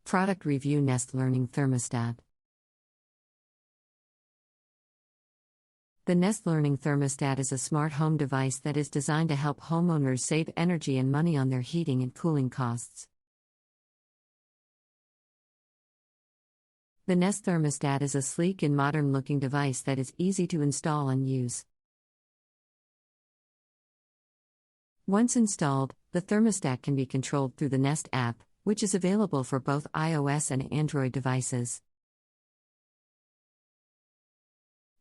Product Review Nest Learning Thermostat. The Nest Learning Thermostat is a smart home device that is designed to help homeowners save energy and money on their heating and cooling costs. The Nest Thermostat is a sleek and modern-looking device that is easy to install and use. Once installed, the thermostat can be controlled through the Nest app, which is available for both iOS and Android devices.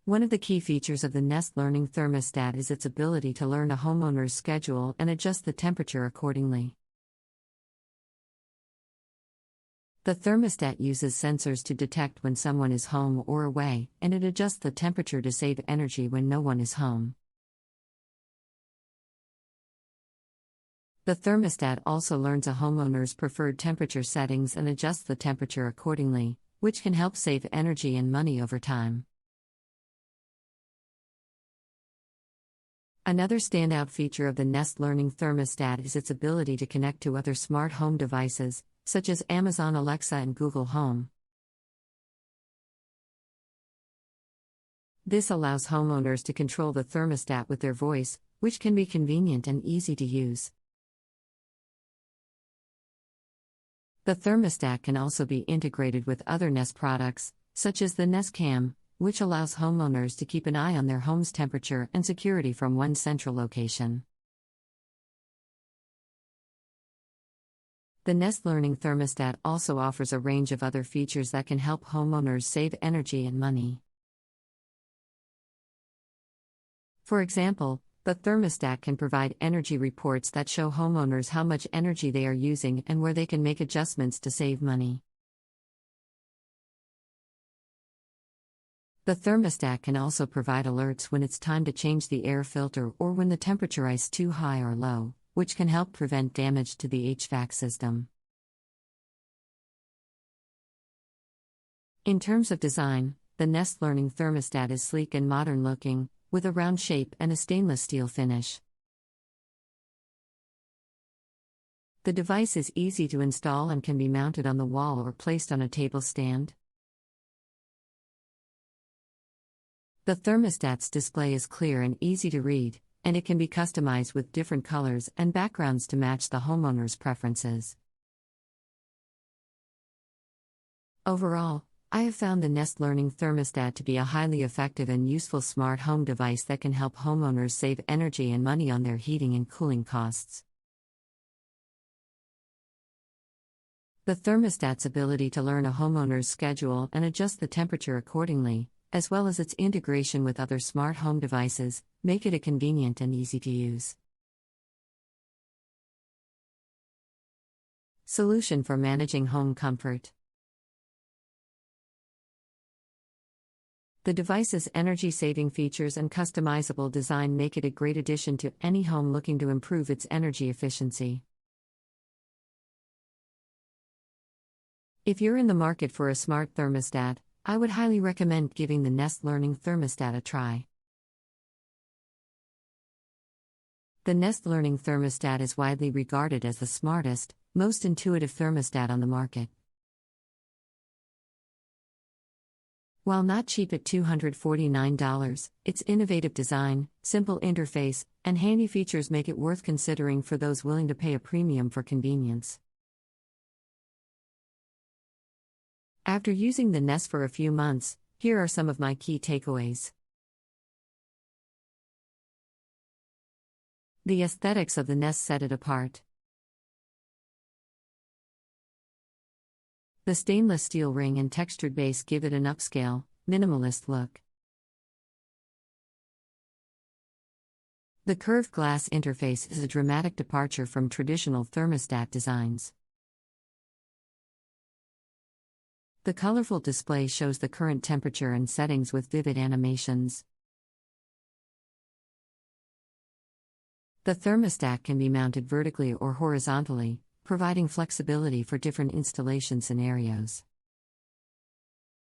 One of the key features of the Nest Learning Thermostat is its ability to learn a homeowner's schedule and adjust the temperature accordingly. The thermostat uses sensors to detect when someone is home or away, and it adjusts the temperature to save energy when no one is home. The thermostat also learns a homeowner's preferred temperature settings and adjusts the temperature accordingly, which can help save energy and money over time. Another standout feature of the Nest Learning Thermostat is its ability to connect to other smart home devices, such as Amazon Alexa and Google Home. This allows homeowners to control the thermostat with their voice, which can be convenient and easy to use. The thermostat can also be integrated with other Nest products, such as the Nest Cam, which allows homeowners to keep an eye on their home's temperature and security from one central location. The Nest Learning Thermostat also offers a range of other features that can help homeowners save energy and money. For example, the thermostat can provide energy reports that show homeowners how much energy they are using and where they can make adjustments to save money. The thermostat can also provide alerts when it's time to change the air filter or when the temperature is too high or low, which can help prevent damage to the HVAC system. In terms of design, the Nest Learning Thermostat is sleek and modern-looking, with a round shape and a stainless steel finish. The device is easy to install and can be mounted on the wall or placed on a table stand. The thermostat's display is clear and easy to read, and it can be customized with different colors and backgrounds to match the homeowner's preferences. Overall, I have found the Nest Learning Thermostat to be a highly effective and useful smart home device that can help homeowners save energy and money on their heating and cooling costs. The thermostat's ability to learn a homeowner's schedule and adjust the temperature accordingly, as well as its integration with other smart home devices, make it a convenient and easy to use solution for managing home comfort. The device's energy-saving features and customizable design make it a great addition to any home looking to improve its energy efficiency. If you're in the market for a smart thermostat, I would highly recommend giving the Nest Learning Thermostat a try. The Nest Learning Thermostat is widely regarded as the smartest, most intuitive thermostat on the market. While not cheap at $249, its innovative design, simple interface, and handy features make it worth considering for those willing to pay a premium for convenience. After using the Nest for a few months, here are some of my key takeaways. The aesthetics of the Nest set it apart. The stainless steel ring and textured base give it an upscale, minimalist look. The curved glass interface is a dramatic departure from traditional thermostat designs. The colorful display shows the current temperature and settings with vivid animations. The thermostat can be mounted vertically or horizontally, providing flexibility for different installation scenarios.